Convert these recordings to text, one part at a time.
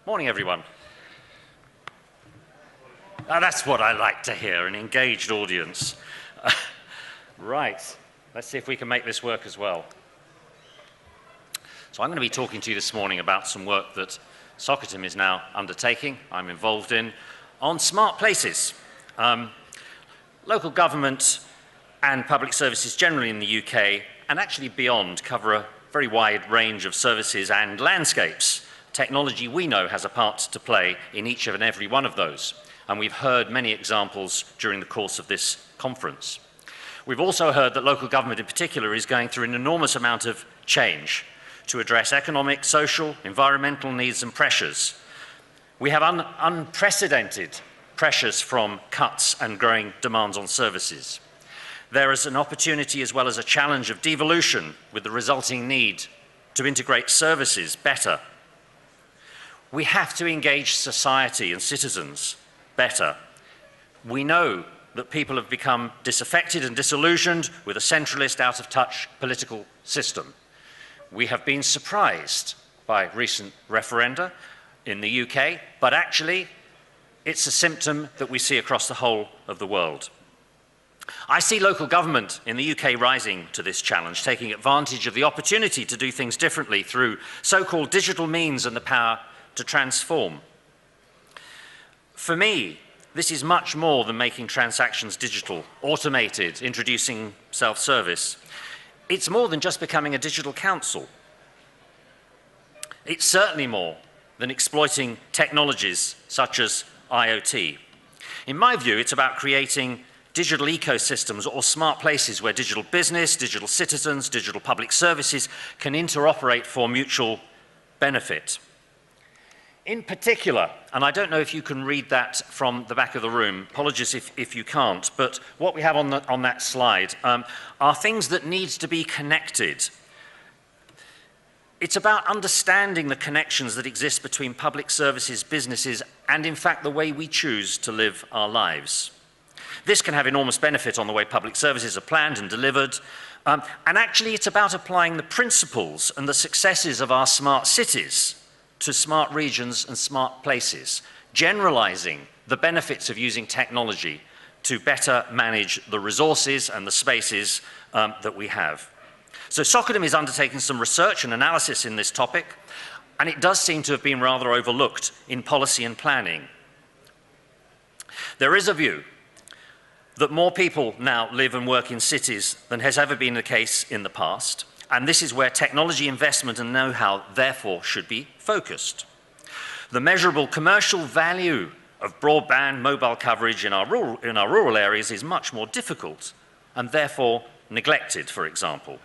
Morning, everyone. That's what I like to hear, an engaged audience. Right, let's see if we can make this work as well. So I'm going to be talking to you this morning about some work that Socitm is now undertaking, I'm involved in, on smart places. Local government and public services generally in the UK, and actually beyond, cover a very wide range of services and landscapes. Technology, we know, has a part to play in each and every one of those, and we've heard many examples during the course of this conference. We've also heard that local government in particular is going through an enormous amount of change to address economic, social, environmental needs and pressures. We have unprecedented pressures from cuts and growing demands on services. There is an opportunity as well as a challenge of devolution with the resulting need to integrate services better. We have to engage society and citizens better. We know that people have become disaffected and disillusioned with a centralist, out-of-touch political system. We have been surprised by recent referenda in the UK, but actually it's a symptom that we see across the whole of the world. I see local government in the UK rising to this challenge, taking advantage of the opportunity to do things differently through so-called digital means and the power to transform. For me, this is much more than making transactions digital, automated, introducing self-service. It's more than just becoming a digital council. It's certainly more than exploiting technologies such as IoT. In my view, it's about creating digital ecosystems or smart places where digital business, digital citizens, digital public services can interoperate for mutual benefit. In particular, and I don't know if you can read that from the back of the room, apologies if you can't, but what we have on that slide are things that need to be connected. It's about understanding the connections that exist between public services, businesses, and in fact the way we choose to live our lives. This can have enormous benefit on the way public services are planned and delivered, and actually it's about applying the principles and the successes of our smart cities to smart regions and smart places, generalizing the benefits of using technology to better manage the resources and the spaces that we have. So Socitm is undertaking some research and analysis in this topic, and it does seem to have been rather overlooked in policy and planning. There is a view that more people now live and work in cities than has ever been the case in the past, and this is where technology investment and know-how therefore should be focused. The measurable commercial value of broadband mobile coverage in our rural areas is much more difficult and therefore neglected, for example.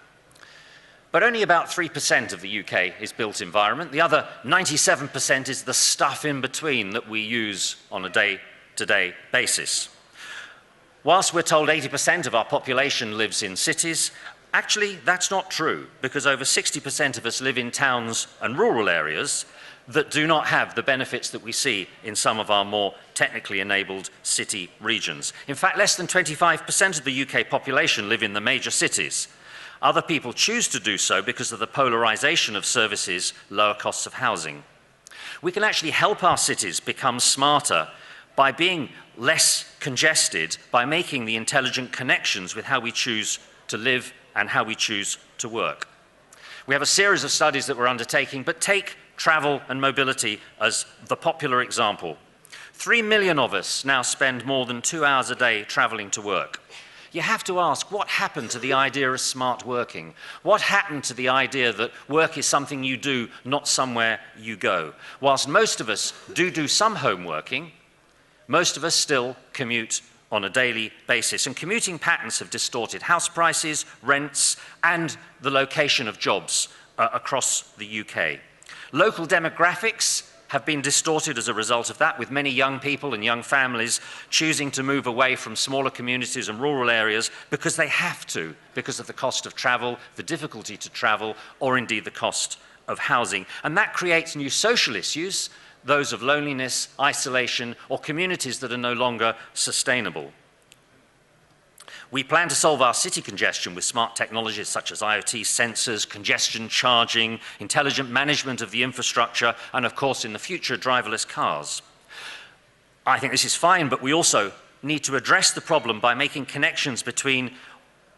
But only about 3% of the UK is built environment. The other 97% is the stuff in between that we use on a day-to-day basis. Whilst we're told 80% of our population lives in cities, actually that's not true, because over 60% of us live in towns and rural areas that do not have the benefits that we see in some of our more technically enabled city regions. In fact, less than 25% of the UK population live in the major cities. Other people choose to do so because of the polarization of services, lower costs of housing. We can actually help our cities become smarter by being less congested, by making the intelligent connections with how we choose to live and how we choose to work. We have a series of studies that we're undertaking, but take travel and mobility as the popular example. 3 million of us now spend more than 2 hours a day traveling to work. You have to ask, what happened to the idea of smart working? What happened to the idea that work is something you do, not somewhere you go? Whilst most of us do some home working, most of us still commute on a daily basis, and commuting patterns have distorted house prices, rents, and the location of jobs across the UK. Local demographics have been distorted as a result of that, with many young people and young families choosing to move away from smaller communities and rural areas because they have to, because of the cost of travel, the difficulty to travel, or indeed the cost of housing. And that creates new social issues, those of loneliness, isolation, or communities that are no longer sustainable. We plan to solve our city congestion with smart technologies such as IoT sensors, congestion charging, intelligent management of the infrastructure, and of course in the future, driverless cars. I think this is fine, but we also need to address the problem by making connections between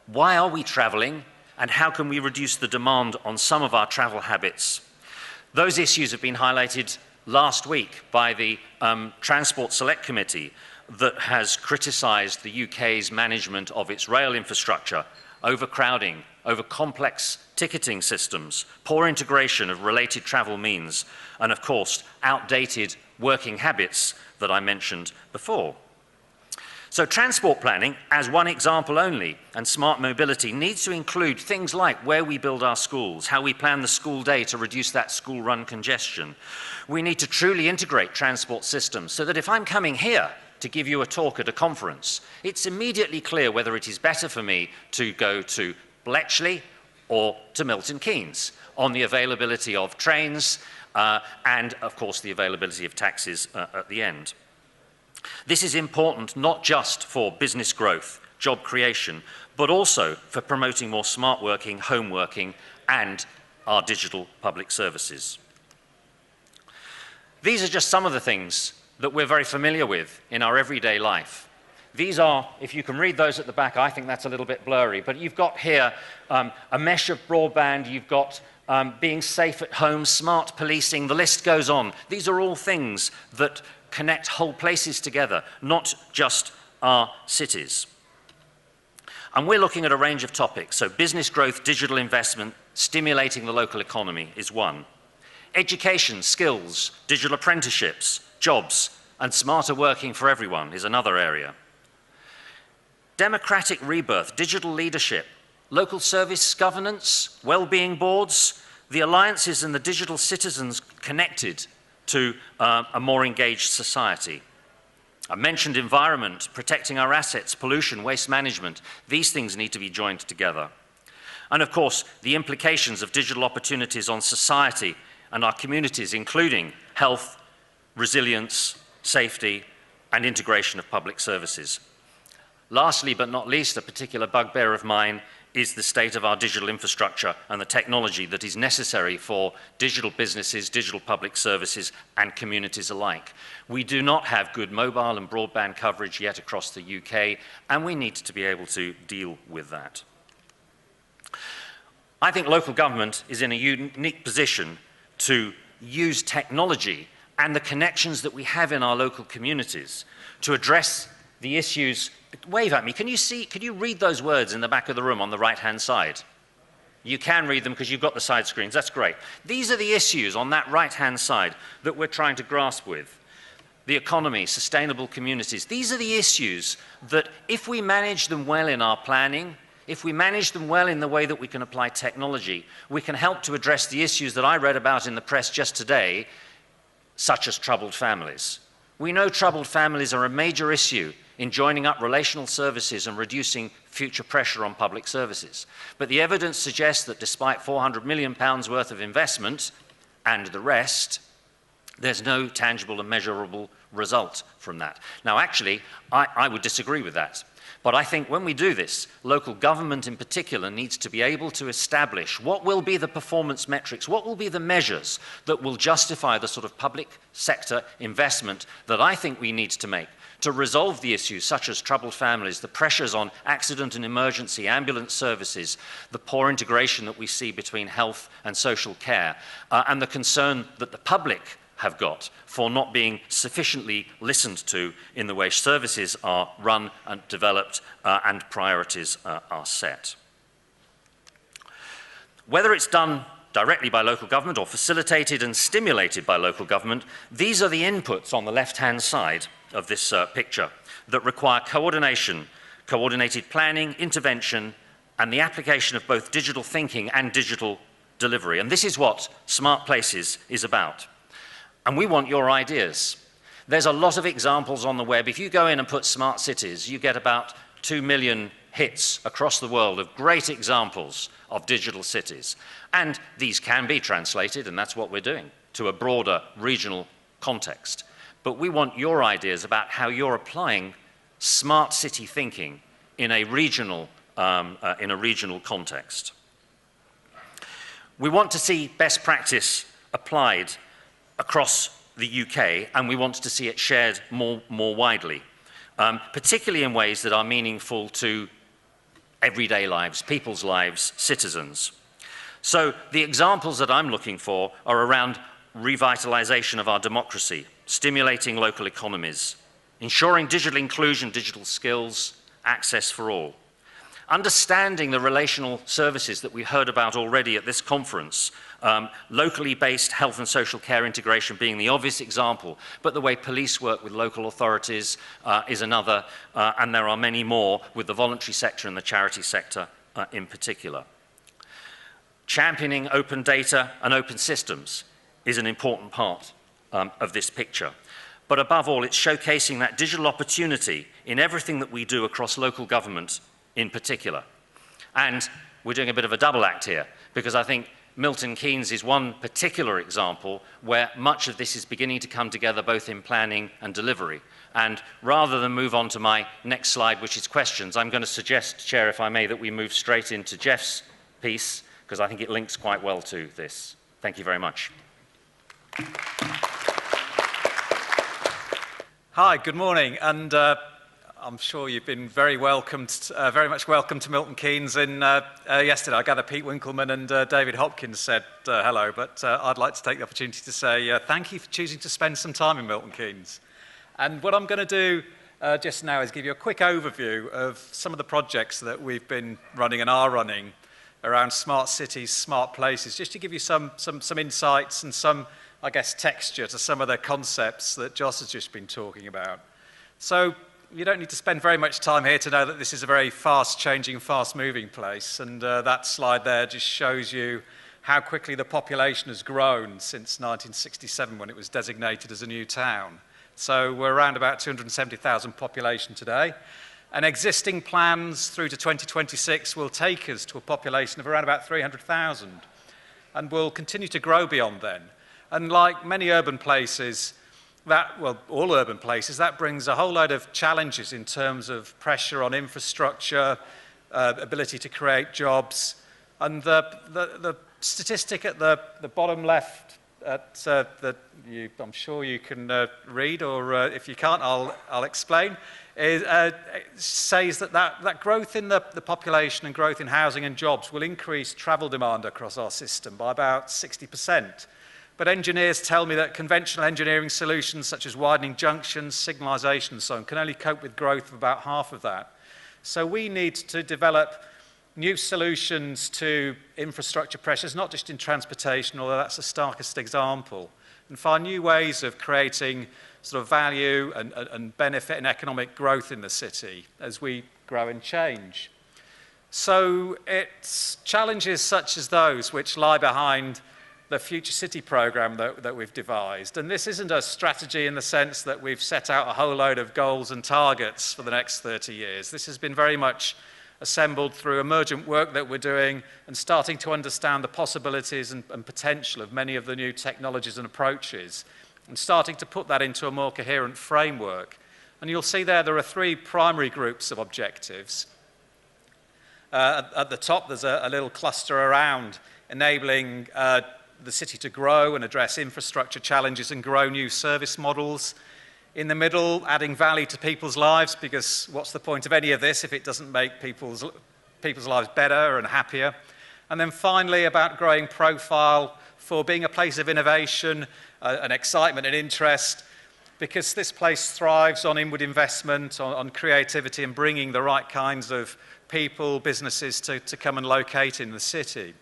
why are we traveling and how can we reduce the demand on some of our travel habits. Those issues have been highlighted last week by the Transport Select Committee that has criticised the UK's management of its rail infrastructure, overcrowding, over complex ticketing systems, poor integration of related travel means, and of course, outdated working habits that I mentioned before. So transport planning, as one example only, and smart mobility needs to include things like where we build our schools, how we plan the school day to reduce that school run congestion. We need to truly integrate transport systems so that if I'm coming here to give you a talk at a conference, it's immediately clear whether it is better for me to go to Bletchley or to Milton Keynes on the availability of trains and, of course, the availability of taxis at the end. This is important not just for business growth, job creation, but also for promoting more smart working, home working, and our digital public services. These are just some of the things that we're very familiar with in our everyday life. These are, if you can read those at the back, I think that's a little bit blurry, but you've got here a mesh of broadband, you've got being safe at home, smart policing, the list goes on. These are all things that connect whole places together, not just our cities. And we're looking at a range of topics. So business growth, digital investment, stimulating the local economy is one. Education, skills, digital apprenticeships, jobs, and smarter working for everyone is another area. Democratic rebirth, digital leadership, local service governance, well-being boards, the alliances and the digital citizens connected to a more engaged society. I mentioned environment, protecting our assets, pollution, waste management. These things need to be joined together. And of course, the implications of digital opportunities on society and our communities, including health, resilience, safety, and integration of public services. Lastly, but not least, a particular bugbear of mine is the state of our digital infrastructure and the technology that is necessary for digital businesses, digital public services, and communities alike. We do not have good mobile and broadband coverage yet across the UK, and we need to be able to deal with that. I think local government is in a unique position to use technology and the connections that we have in our local communities to address the issues. Wave at me. Can you read those words in the back of the room on the right-hand side? You can read them because you've got the side screens. That's great. These are the issues on that right-hand side that we're trying to grasp with. The economy, sustainable communities. These are the issues that if we manage them well in our planning, if we manage them well in the way that we can apply technology, we can help to address the issues that I read about in the press just today, such as troubled families. We know troubled families are a major issue in joining up relational services and reducing future pressure on public services. But the evidence suggests that despite £400 million worth of investment and the rest, there's no tangible and measurable result from that. Now, actually, I would disagree with that. But I think when we do this, local government in particular needs to be able to establish what will be the performance metrics, what will be the measures that will justify the sort of public sector investment that I think we need to make to resolve the issues such as troubled families, the pressures on accident and emergency, ambulance services, the poor integration that we see between health and social care, and the concern that the public have got for not being sufficiently listened to in the way services are run and developed and priorities are set. Whether it's done directly by local government or facilitated and stimulated by local government, these are the inputs on the left-hand side of this picture that require coordination, coordinated planning, intervention, and the application of both digital thinking and digital delivery. And this is what Smart Places is about. And we want your ideas. There's a lot of examples on the web. If you go in and put smart cities, you get about 2 million hits across the world of great examples of digital cities. And these can be translated, and that's what we're doing, to a broader regional context. But we want your ideas about how you're applying smart city thinking in a regional context. We want to see best practice applied across the UK, and we want to see it shared more widely, particularly in ways that are meaningful to everyday lives, people's lives, citizens. So the examples that I'm looking for are around revitalization of our democracy, stimulating local economies, ensuring digital inclusion, digital skills, access for all, understanding the relational services that we heard about already at this conference, locally based health and social care integration being the obvious example, but the way police work with local authorities is another, and there are many more with the voluntary sector and the charity sector in particular. Championing open data and open systems is an important part of this picture. But above all, it's showcasing that digital opportunity in everything that we do across local government in particular. And we're doing a bit of a double act here, because I think Milton Keynes is one particular example where much of this is beginning to come together both in planning and delivery. And rather than move on to my next slide, which is questions, I'm going to suggest, Chair, if I may, that we move straight into Geoff's piece, because I think it links quite well to this. Thank you very much. Hi, good morning, and I'm sure you've been very much welcomed to Milton Keynes yesterday. I gather Pete Winkleman and David Hopkins said hello, but I'd like to take the opportunity to say thank you for choosing to spend some time in Milton Keynes. And what I'm going to do just now is give you a quick overview of some of the projects that we've been running and are running around smart cities, smart places, just to give you some insights and some, I guess, texture to some of the concepts that Jos has just been talking about. So you don't need to spend very much time here to know that this is a very fast-changing, fast-moving place, and that slide there just shows you how quickly the population has grown since 1967 when it was designated as a new town. So we're around about 270,000 population today, and existing plans through to 2026 will take us to a population of around about 300,000, and will continue to grow beyond then. And like many urban places, all urban places, that brings a whole load of challenges in terms of pressure on infrastructure, ability to create jobs. And the statistic at the bottom left, I'm sure you can read, or if you can't, I'll explain, says that growth in the population and growth in housing and jobs will increase travel demand across our system by about 60%. But engineers tell me that conventional engineering solutions such as widening junctions, signalisation and so on can only cope with growth of about half of that. So we need to develop new solutions to infrastructure pressures, not just in transportation, although that's the starkest example, and find new ways of creating sort of value and benefit and economic growth in the city as we grow and change. So it's challenges such as those which lie behind the Future City programme that we've devised. And this isn't a strategy in the sense that we've set out a whole load of goals and targets for the next 30 years. This has been very much assembled through emergent work that we're doing and starting to understand the possibilities and potential of many of the new technologies and approaches, and starting to put that into a more coherent framework. And you'll see there are three primary groups of objectives. At the top, there's a little cluster around enabling the city to grow and address infrastructure challenges and grow new service models. In the middle, adding value to people's lives, because what's the point of any of this if it doesn't make people's lives better and happier? And then finally, about growing profile for being a place of innovation and excitement and interest, because this place thrives on inward investment, on creativity and bringing the right kinds of people, businesses to come and locate in the city.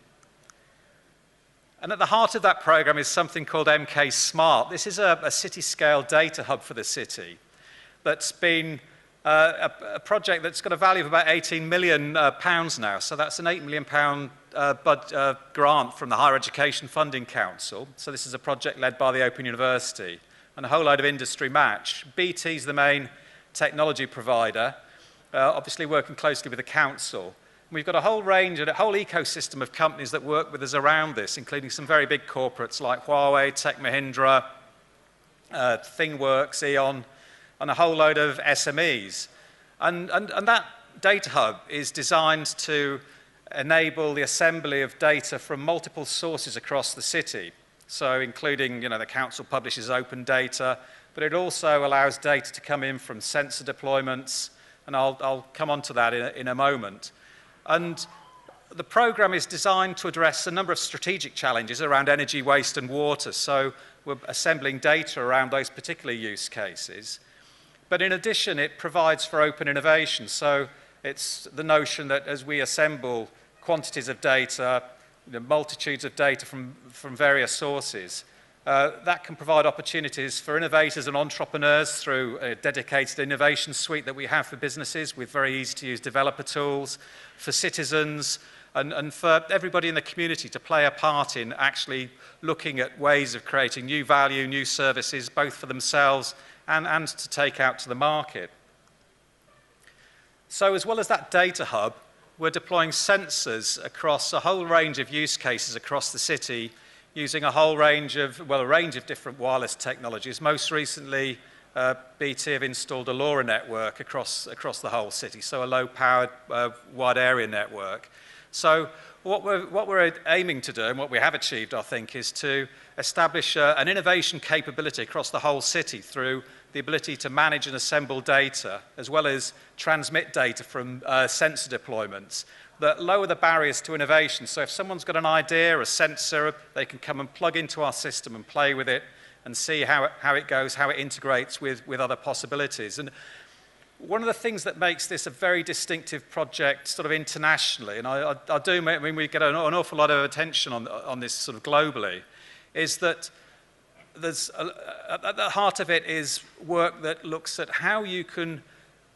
And at the heart of that programme is something called MK Smart. This is a city-scale data hub for the city that's been a project that's got a value of about £18 million now. So that's an £8 million grant from the Higher Education Funding Council. So this is a project led by the Open University and a whole load of industry match. BT's the main technology provider, obviously working closely with the council. We've got a whole range and a whole ecosystem of companies that work with us around this, including some very big corporates like Huawei, Tech Mahindra, ThingWorx, Eon, and a whole load of SMEs. And that data hub is designed to enable the assembly of data from multiple sources across the city. So including, the council publishes open data, but it also allows data to come in from sensor deployments, and I'll come on to that in a moment. And the programme is designed to address a number of strategic challenges around energy, waste and water. So we're assembling data around those particular use cases. But in addition, it provides for open innovation. So it's the notion that as we assemble quantities of data, multitudes of data from various sources, that can provide opportunities for innovators and entrepreneurs through a dedicated innovation suite that we have for businesses with very easy-to-use developer tools, for citizens, and for everybody in the community to play a part in actually looking at ways of creating new value, new services, both for themselves and to take out to the market. So as well as that data hub, we're deploying sensors across a whole range of use cases across the city using a range of different wireless technologies. Most recently, BT have installed a LoRa network across the whole city, so a low-powered wide area network. So what we're aiming to do, and what we have achieved, I think, is to establish an innovation capability across the whole city through the ability to manage and assemble data, as well as transmit data from sensor deployments that lower the barriers to innovation. So if someone's got an idea, a sensor, they can come and plug into our system and play with it and see how it goes, how it integrates with other possibilities. And one of the things that makes this a very distinctive project sort of internationally, and we get an awful lot of attention on this sort of globally, is that at the heart of it is work that looks at how you can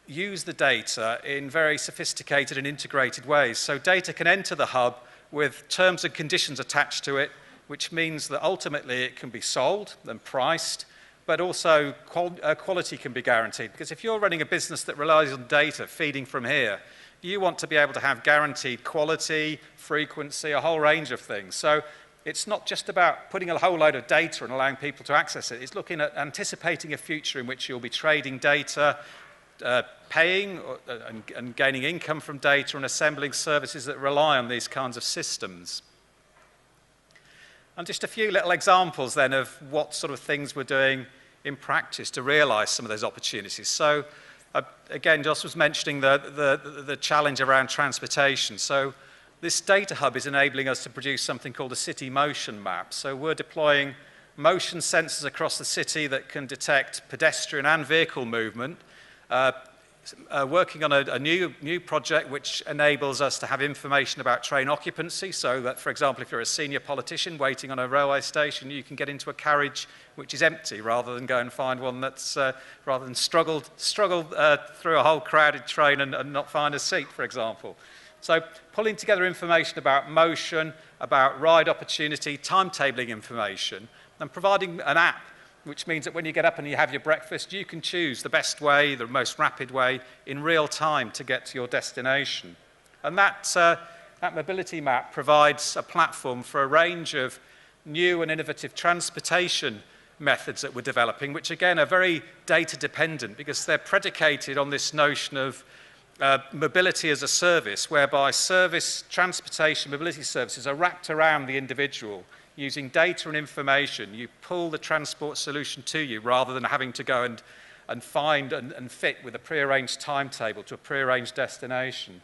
use the data in very sophisticated and integrated ways. So data can enter the hub with terms and conditions attached to it, which means that ultimately it can be sold and priced, but also quality can be guaranteed. Because if you're running a business that relies on data feeding from here, you want to be able to have guaranteed quality, frequency, a whole range of things. So it's not just about putting a whole load of data and allowing people to access it. It's looking at anticipating a future in which you'll be trading data, paying and gaining income from data, and assembling services that rely on these kinds of systems. And just a few little examples then of what sort of things we're doing in practice to realise some of those opportunities. So again, Jos was mentioning the challenge around transportation. So this data hub is enabling us to produce something called a city motion map. So we're deploying motion sensors across the city that can detect pedestrian and vehicle movement, working on a new project which enables us to have information about train occupancy, so that, for example, if you're a senior politician waiting on a railway station, you can get into a carriage which is empty rather than go and find one that's, rather than struggle through a whole crowded train and not find a seat, for example. So pulling together information about motion, about ride opportunity, timetabling information, and providing an app, which means that when you get up and you have your breakfast, you can choose the best way, the most rapid way in real time to get to your destination. And that mobility map provides a platform for a range of new and innovative transportation methods that we're developing, which again are very data dependent because they're predicated on this notion of mobility as a service, whereby transportation, mobility services are wrapped around the individual. Using data and information, you pull the transport solution to you rather than having to go and find and fit with a prearranged timetable to a prearranged destination.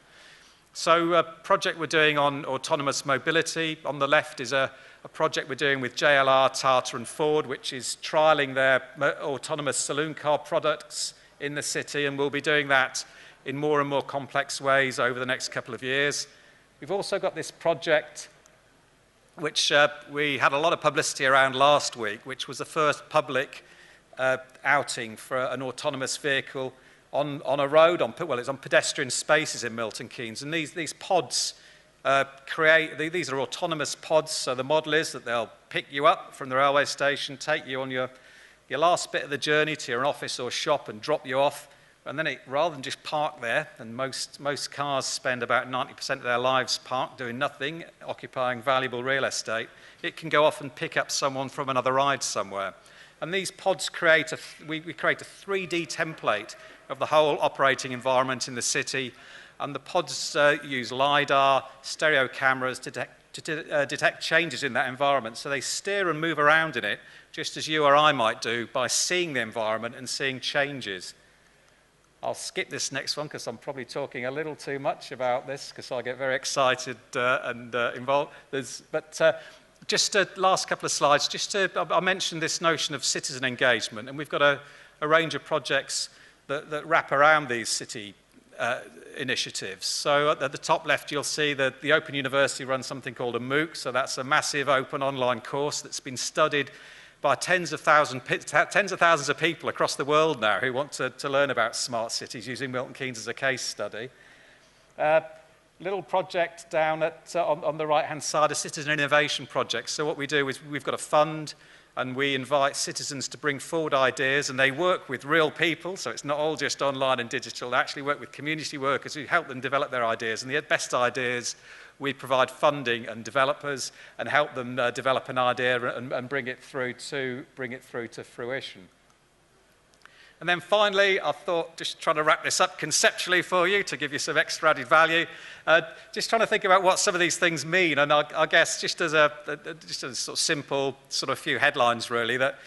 So a project we're doing on autonomous mobility. On the left is a project we're doing with JLR, Tata and Ford, which is trialling their autonomous saloon car products in the city, and we'll be doing that in more and more complex ways over the next couple of years. We've also got this project which we had a lot of publicity around last week, which was the first public outing for an autonomous vehicle on a road, it's on pedestrian spaces in Milton Keynes. And these pods these are autonomous pods, so the model is that they'll pick you up from the railway station, take you on your last bit of the journey to your office or shop and drop you off. And then rather than just park there, and most cars spend about 90% of their lives parked doing nothing, occupying valuable real estate, it can go off and pick up someone from another ride somewhere. And these pods we create a 3D template of the whole operating environment in the city, And the pods use LiDAR, stereo cameras to detect changes in that environment. So they steer and move around in it, just as you or I might do by seeing the environment and seeing changes. I'll skip this next one because I'm probably talking a little too much about this because I get very excited and involved. Just last couple of slides, I mentioned this notion of citizen engagement, and we've got a range of projects that wrap around these city initiatives. So at the top left, you'll see that the Open University runs something called a MOOC, so that's a massive open online course that's been studied by tens of thousands of people across the world now who want to learn about smart cities using Milton Keynes as a case study. Little project down on the right-hand side, a citizen innovation project. So what we do is we've got a fund, and we invite citizens to bring forward ideas, and they work with real people, so it's not all just online and digital. They actually work with community workers who help them develop their ideas, and the best ideas, we provide funding and developers and help them develop an idea and bring it through to fruition. And then finally, I thought, just trying to wrap this up conceptually for you to give you some extra added value, just trying to think about what some of these things mean. And I guess just as a sort of simple sort of few headlines really, that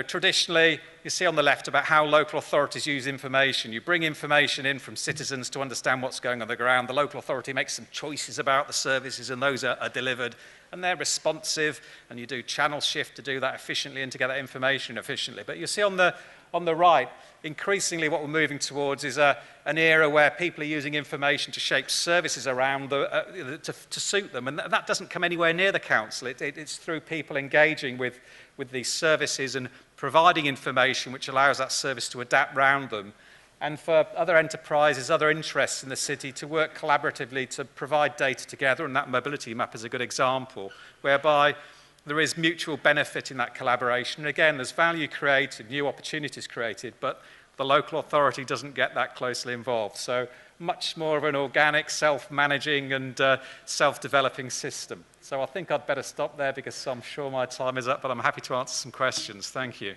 traditionally you see on the left about how local authorities use information. You bring information in from citizens to understand what's going on the ground. The local authority makes some choices about the services, and those are delivered, and they're responsive, and you do channel shift to do that efficiently and to get that information efficiently. But you see on the right, increasingly what we're moving towards is an era where people are using information to shape services around to suit them, and that doesn't come anywhere near the council. It's through people engaging with these services and providing information which allows that service to adapt around them, and for other enterprises, other interests in the city to work collaboratively to provide data together, and that mobility map is a good example, whereby there is mutual benefit in that collaboration. And again, there's value created, new opportunities created, but the local authority doesn't get that closely involved. So much more of an organic, self-managing and self-developing system. So I think I'd better stop there because I'm sure my time is up, but I'm happy to answer some questions. Thank you.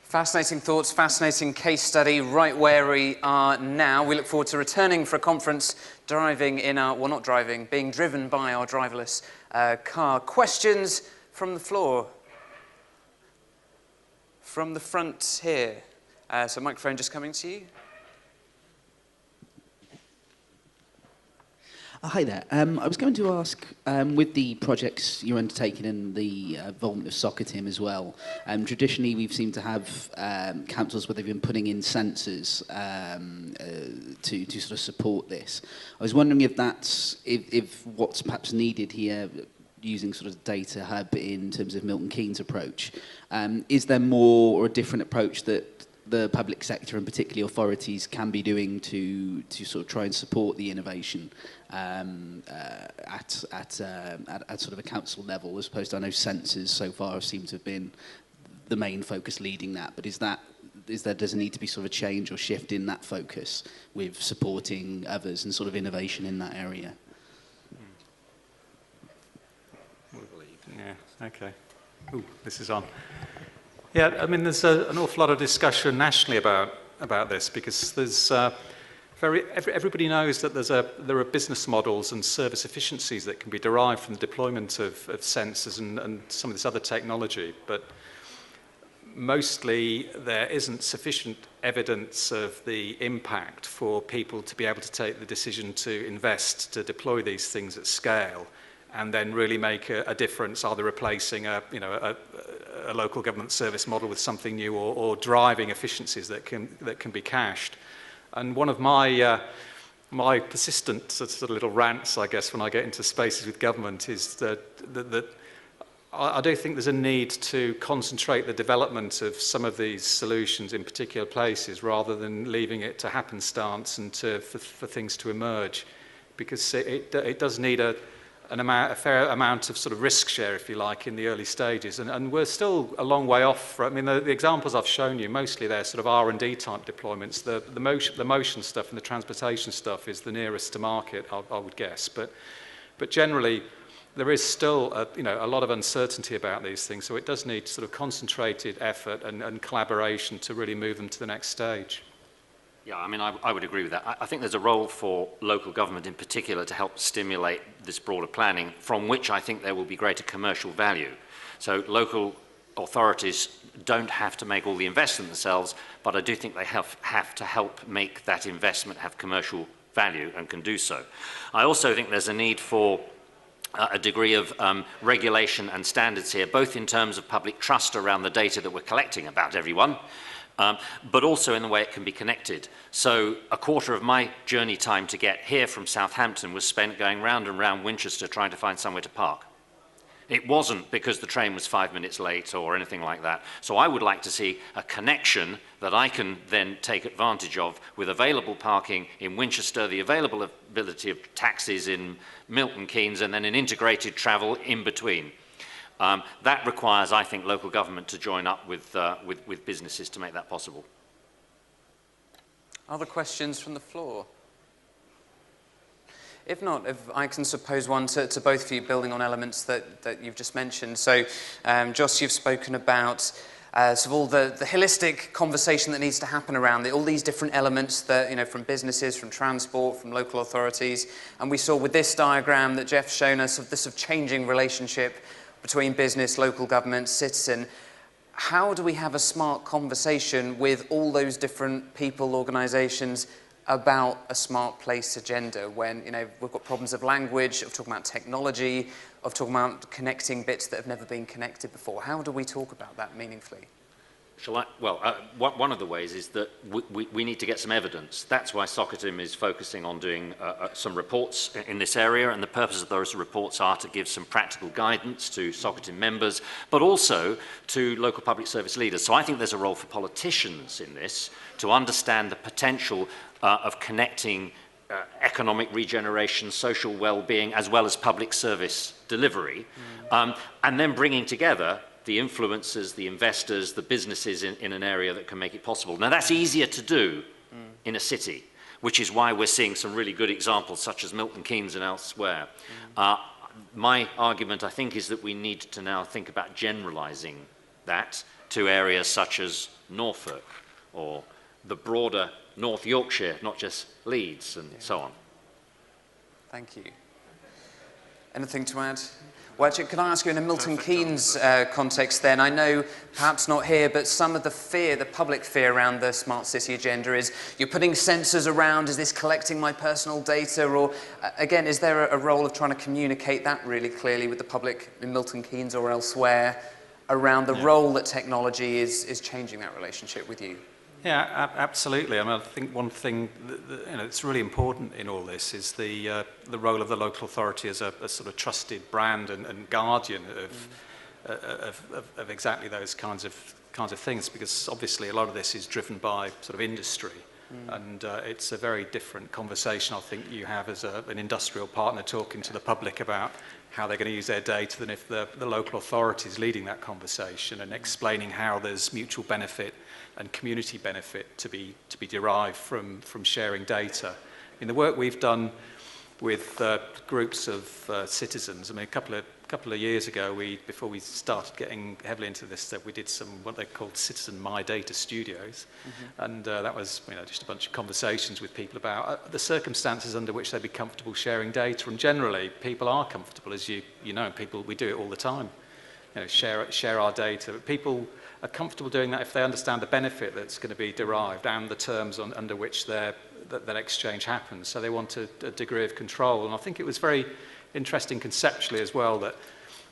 Fascinating thoughts, fascinating case study, right where we are now. We look forward to returning for a conference, driving in our, well, not driving, being driven by our driverless car. Questions from the floor? From the front here. So microphone just coming to you. Hi there. I was going to ask, with the projects you're undertaking and the involvement of Socitm as well, traditionally we've seemed to have councils where they've been putting in sensors to sort of support this. I was wondering if that's, if what's perhaps needed here, using sort of data hub in terms of Milton Keynes' approach, is there more or a different approach that the public sector and particularly authorities can be doing to sort of try and support the innovation at sort of a council level, as opposed to, I know sensors so far seem to have been the main focus leading that, but does there need to be sort of a change or shift in that focus with supporting others and sort of innovation in that area? Yeah, okay. Ooh, this is on. Yeah, I mean, there's an awful lot of discussion nationally about this, because there's everybody knows that there are business models and service efficiencies that can be derived from the deployment of sensors and some of this other technology, but mostly there isn't sufficient evidence of the impact for people to be able to take the decision to invest, to deploy these things at scale, and then really make a difference, either replacing a local government service model with something new, or driving efficiencies that can be cached. And one of my persistent sort of little rants, I guess, when I get into spaces with government is that I do think there's a need to concentrate the development of some of these solutions in particular places, rather than leaving it to happenstance and for things to emerge, because it does need a fair amount of sort of risk share, if you like, in the early stages, and we're still a long way off. I mean, the examples I've shown you, mostly they're sort of R&D type deployments. The motion stuff and the transportation stuff is the nearest to market, I would guess. But generally, there is still a lot of uncertainty about these things, so it does need sort of concentrated effort and collaboration to really move them to the next stage. Yeah, I mean, I would agree with that. I think there's a role for local government in particular to help stimulate this broader planning, from which I think there will be greater commercial value. So local authorities don't have to make all the investment themselves, but I do think they have to help make that investment have commercial value, and can do so. I also think there's a need for a degree of regulation and standards here, both in terms of public trust around the data that we're collecting about everyone, but also in the way it can be connected. So a quarter of my journey time to get here from Southampton was spent going round and round Winchester trying to find somewhere to park. It wasn't because the train was 5 minutes late or anything like that. So I would like to see a connection that I can then take advantage of with available parking in Winchester, the availability of taxis in Milton Keynes, and then an integrated travel in between. That requires, I think, local government to join up with businesses to make that possible. Other questions from the floor? If not, if I can suppose one to both of you, building on elements that you've just mentioned. So, Jos, you've spoken about sort of all the holistic conversation that needs to happen around all these different elements that, from businesses, from transport, from local authorities. And we saw with this diagram that Geoff's shown us of this sort of changing relationship between business, local government, citizen. How do we have a smart conversation with all those different people, organisations, about a smart place agenda when, we've got problems of language, of talking about technology, of talking about connecting bits that have never been connected before? How do we talk about that meaningfully? Shall I? Well, one of the ways is that we need to get some evidence. That's why Socitm is focusing on doing some reports in this area, and the purpose of those reports are to give some practical guidance to Socitm members, but also to local public service leaders. So I think there's a role for politicians in this to understand the potential of connecting economic regeneration, social well-being, as well as public service delivery, and then bringing together the influencers, the investors, the businesses in an area that can make it possible. Now, that's easier to do in a city, which is why we're seeing some really good examples, such as Milton Keynes and elsewhere. My argument, I think, is that we need to now think about generalizing that to areas such as Norfolk or the broader North Yorkshire, not just Leeds and so on. Thank you. Anything to add? Well, actually, can I ask you in a Milton Keynes context then? I know, perhaps not here, but some of the fear, the public fear around the smart city agenda is you're putting sensors around, is this collecting my personal data? Or, again, is there a role of trying to communicate that really clearly with the public in Milton Keynes or elsewhere around the role that technology is changing that relationship with you? Yeah, absolutely. I mean, I think one thing that's really important in all this is the role of the local authority as a sort of trusted brand and guardian of exactly those kinds of things, because obviously a lot of this is driven by sort of industry, and it's a very different conversation I think you have as an industrial partner talking to the public about how they're going to use their data than if the local authority is leading that conversation and explaining how there's mutual benefit and community benefit to be derived from sharing data. In the work we've done with groups of citizens, I mean, a couple of years ago, before we started getting heavily into this, we did some what they called Citizen My Data Studios, and that was just a bunch of conversations with people about the circumstances under which they'd be comfortable sharing data. And generally, people are comfortable, as you know, we do it all the time. Share our data. People are comfortable doing that if they understand the benefit that's going to be derived and the terms under which that exchange happens. So they want a degree of control. And I think it was very interesting conceptually as well that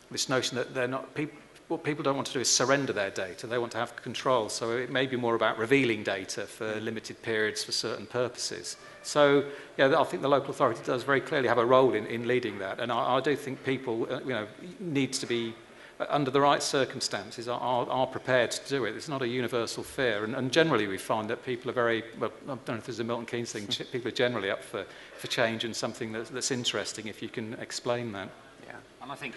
this notion that what people don't want to do is surrender their data. They want to have control. So it may be more about revealing data for limited periods for certain purposes. So I think the local authority does very clearly have a role in leading that. And I do think people needs to be, under the right circumstances, are prepared to do it. It's not a universal fear. And generally we find that people are very, well, I don't know if there's a Milton Keynes thing, people are generally up for change and something that's interesting if you can explain that. Yeah. And I think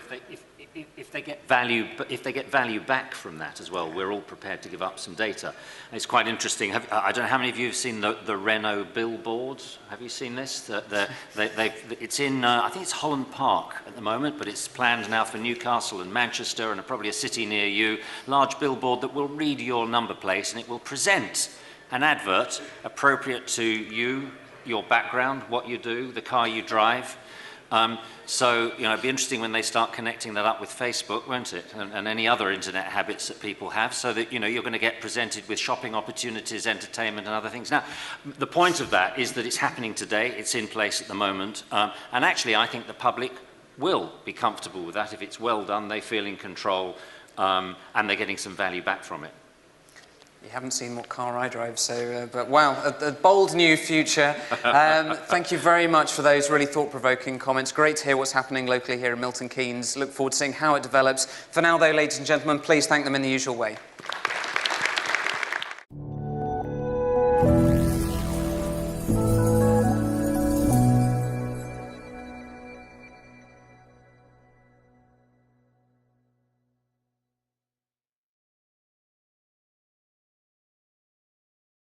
if they get value back from that as well, we're all prepared to give up some data. And it's quite interesting. I don't know how many of you have seen the Renault billboard. Have you seen this? It's in I think it's Holland Park at the moment, but it's planned now for Newcastle and Manchester and probably a city near you. Large billboard that will read your number plate, and it will present an advert appropriate to you, your background, what you do, the car you drive. So, you know, it'd be interesting when they start connecting that up with Facebook, won't it? And any other internet habits that people have, so that, you know, you're going to get presented with shopping opportunities, entertainment and other things. Now, the point of that is that it's happening today, it's in place at the moment, and actually I think the public will be comfortable with that. If it's well done, they feel in control, and they're getting some value back from it. You haven't seen what car I drive, so, but wow, a bold new future. Thank you very much for those really thought-provoking comments. Great to hear what's happening locally here in Milton Keynes. Look forward to seeing how it develops. For now, though, ladies and gentlemen, please thank them in the usual way.